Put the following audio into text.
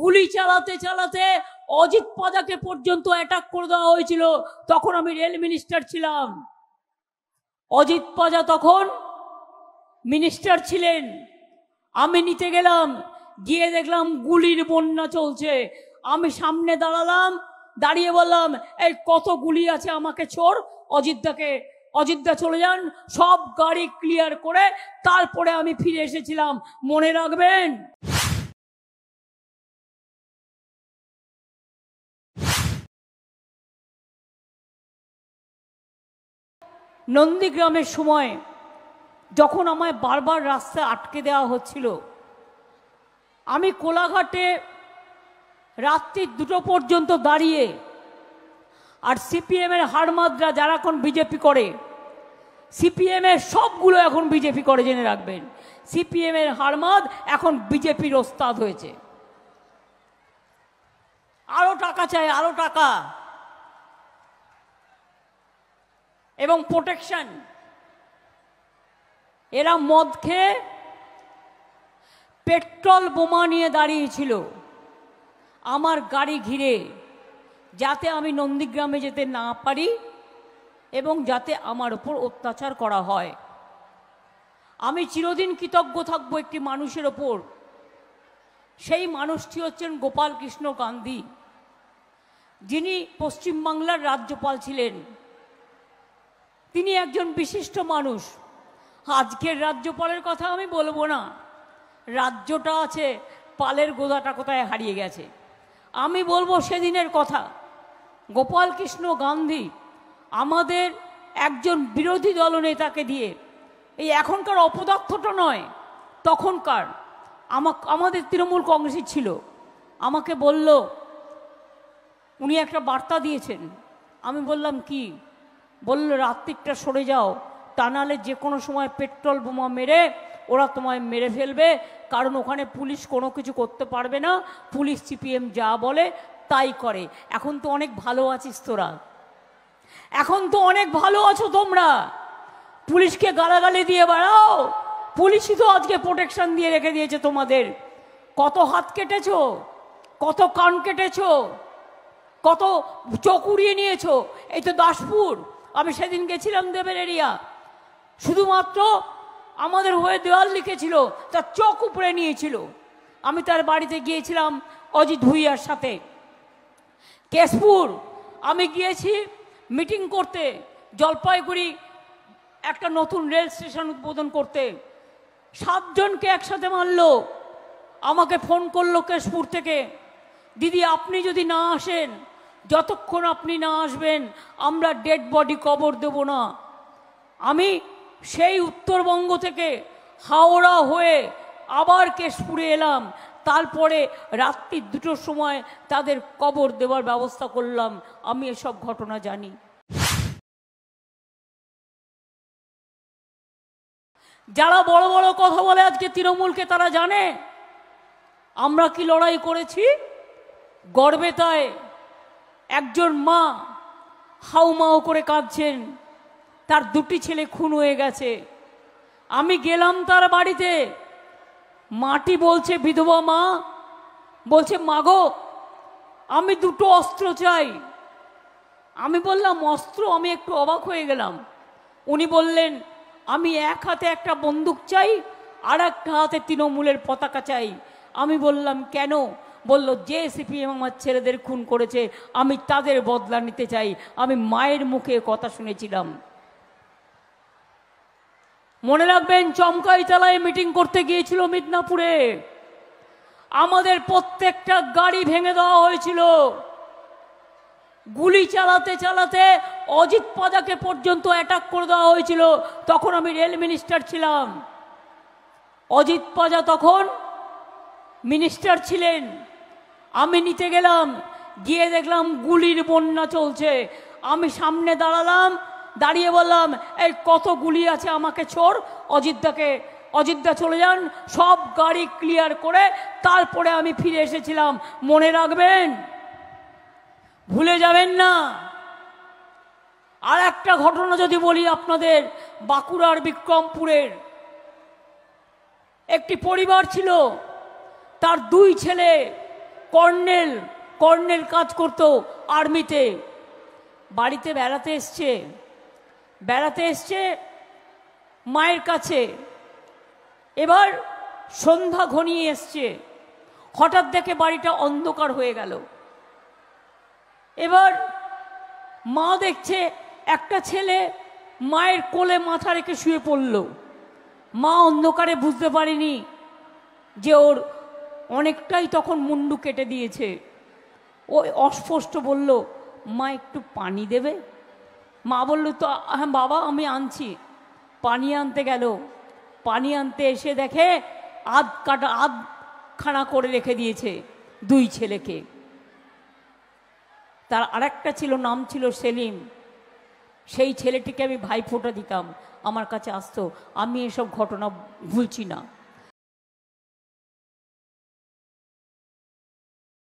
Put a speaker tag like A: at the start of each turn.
A: গুলি চালাতে চালাতে অজিত পাজাকে পর্যন্ত অ্যাটাক করে দেওয়া হয়েছিল। তখন আমি রেল মিনিস্টার ছিলাম, অজিত পাজা তখন মিনিস্টার ছিলেন। আমি নিতে গেলাম, গিয়ে দেখলাম গুলির বন্যা চলছে। আমি সামনে দাঁড়ালাম, দাঁড়িয়ে বললাম, এই কত গুলি আছে আমাকে ছোড়, অযোধ্যা চলে যান। সব গাড়ি ক্লিয়ার করে তারপরে আমি ফিরে এসেছিলাম, মনে রাখবেন। নন্দীগ্রামের সময় যখন আমায় বারবার রাস্তায় আটকে দেওয়া হচ্ছিল, আমি কোলাঘাটে রাত্রি 2টো পর্যন্ত দাঁড়িয়ে, আর সিপিএমের হাড়মাদরা যারা এখন বিজেপি করে, সিপিএমের সবগুলো এখন বিজেপি করে, জেনে রাখবেন। সিপিএমের হাড়মাদ এখন বিজেপির ওস্তাদ হয়েছে। আরো টাকা চাই, আরো টাকা এবং প্রোটেকশন। এরা মদ খেয়ে পেট্রোল বোমা নিয়ে দাঁড়িয়েছিল আমার গাড়ি ঘিরে, যাতে আমি নন্দীগ্রামে যেতে না পারি এবং যাতে আমার ওপর অত্যাচার করা হয়। আমি চিরদিন কৃতজ্ঞ থাকবো একটি মানুষের ওপর। সেই মানুষটি হচ্ছেন গোপাল কৃষ্ণ গান্ধী, যিনি পশ্চিমবাংলার রাজ্যপাল ছিলেন। তিনি একজন বিশিষ্ট মানুষ। আজকের রাজ্যপালের কথা আমি বলবো না, রাজ্যটা আছে, পালের গোদাটা কোথায় হারিয়ে গেছে। আমি বলবো সেদিনের কথা। গোপাল কৃষ্ণ গান্ধী আমাদের একজন বিরোধী দলনেতাকে দিয়ে, এই এখনকার অপদার্থটা নয়, তখনকার আমাদের তৃণমূল কংগ্রেসই ছিল, আমাকে বলল, উনি একটা বার্তা দিয়েছেন। আমি বললাম কি? বলল, রাত্রিটা সরে যাও, তা নাহলে যে কোনো সময় পেট্রোল বোমা মেরে ওরা তোমায় মেরে ফেলবে, কারণ ওখানে পুলিশ কোনো কিছু করতে পারবে না, পুলিশ সিপিএম যা বলে তাই করে। এখন তো অনেক ভালো আছিস তোরা, এখন তো অনেক ভালো আছো তোমরা, পুলিশকে গালাগালি দিয়ে বেড়াও, পুলিশই তো আজকে প্রোটেকশন দিয়ে রেখে দিয়েছে তোমাদের। কত হাত কেটেছো, কত কান কেটেছো, কত চোখ উড়িয়ে নিয়েছো। এই তো দাসপুর, আমি সেদিন গেছিলাম দেবের এরিয়া, শুধুমাত্র আমাদের হয়ে দেওয়াল লিখেছিল, তার চোখ উপরে নিয়েছিল। আমি তার বাড়িতে গিয়েছিলাম অজিত ভুইয়ার সাথে। কেশপুর আমি গিয়েছি মিটিং করতে, জলপাইগুড়ি একটা নতুন রেল স্টেশন উদ্বোধন করতে। 7 জনকে একসাথে মারলো। আমাকে ফোন করলো কেশপুর থেকে, দিদি আপনি যদি না আসেন, যতক্ষণ আপনি না আসবেন আমরা ডেড বডি কবর দেব না। আমি সেই উত্তরবঙ্গ থেকে হাওড়া হয়ে আবার কেশপুরে এলাম, তারপরে রাত্রি 2টোর সময় তাদের কবর দেওয়ার ব্যবস্থা করলাম। আমি এসব ঘটনা জানি। যারা বড় বড় কথা বলে আজকে তৃণমূলকে, তারা জানে আমরা কি লড়াই করেছি। গর্বে তাই একজন মা হাউমাউ করে কাঁদছেন, তার 2টি ছেলে খুন হয়ে গেছে। আমি গেলাম তার বাড়িতে, মাটি বলছে, বিধবা মা বলছে, মাগো আমি 2টো অস্ত্র চাই। আমি বললাম অস্ত্র? আমি একটু অবাক হয়ে গেলাম। উনি বললেন, আমি এক হাতে একটা বন্দুক চাই, আর একটা হাতে তৃণমূলের পতাকা চাই। আমি বললাম কেন? বলল, যে সিপিএম আমার ছেলেদের খুন করেছে আমি তাদের বদলা নিতে চাই। আমি মায়ের মুখে কথা শুনেছিলাম। মনে রাখবেন, চমকাইতলায় মিটিং করতে গিয়েছিল মিদনাপুরে, আমাদের প্রত্যেকটা গাড়ি ভেঙে দেওয়া হয়েছিল। গুলি চালাতে চালাতে অজিত পাজাকে পর্যন্ত অ্যাটাক করে দেওয়া হয়েছিল। তখন আমি রেল মিনিস্টার ছিলাম, অজিত পাজা তখন মিনিস্টার ছিলেন। আমি নিতে গেলাম, গিয়ে দেখলাম গুলির বন্যা চলছে। আমি সামনে দাঁড়ালাম, দাঁড়িয়ে বললাম, এই কত গুলি আছে আমাকে ছোড়, অযোধ্যা চলে যান। সব গাড়ি ক্লিয়ার করে তারপরে আমি ফিরে এসেছিলাম, মনে রাখবেন, ভুলে যাবেন না। আর একটা ঘটনা যদি বলি আপনাদের, বাঁকুড়ার বিক্রমপুরের একটি পরিবার ছিল, তার 2 ছেলে কর্নেল কর্নেল কাজ করতো আর্মিতে, বাড়িতে বেড়াতে এসছে মায়ের কাছে। এবার সন্ধ্যা ঘনিয়ে এসছে, হঠাৎ দেখে বাড়িটা অন্ধকার হয়ে গেল। এবার মা দেখছে একটা ছেলে মায়ের কোলে মাথা রেখে শুয়ে পড়ল। মা অন্ধকারে বুঝতে পারেনি যে ওর অনেকটাই তখন মুন্ডু কেটে দিয়েছে। ও অস্পষ্ট বলল, মা একটু পানি দেবে? মা বলল, তো হ্যাঁ বাবা আমি আনছি। পানি আনতে গেল, পানি আনতে এসে দেখে আধখানা করে রেখে দিয়েছে দুই ছেলেকে। তার আরেকটা ছিল, নাম ছিল সেলিম। সেই ছেলেটিকে আমি ভাইফোঁটা দিতাম, আমার কাছে আসতো। আমি এসব ঘটনা ভুলছি না।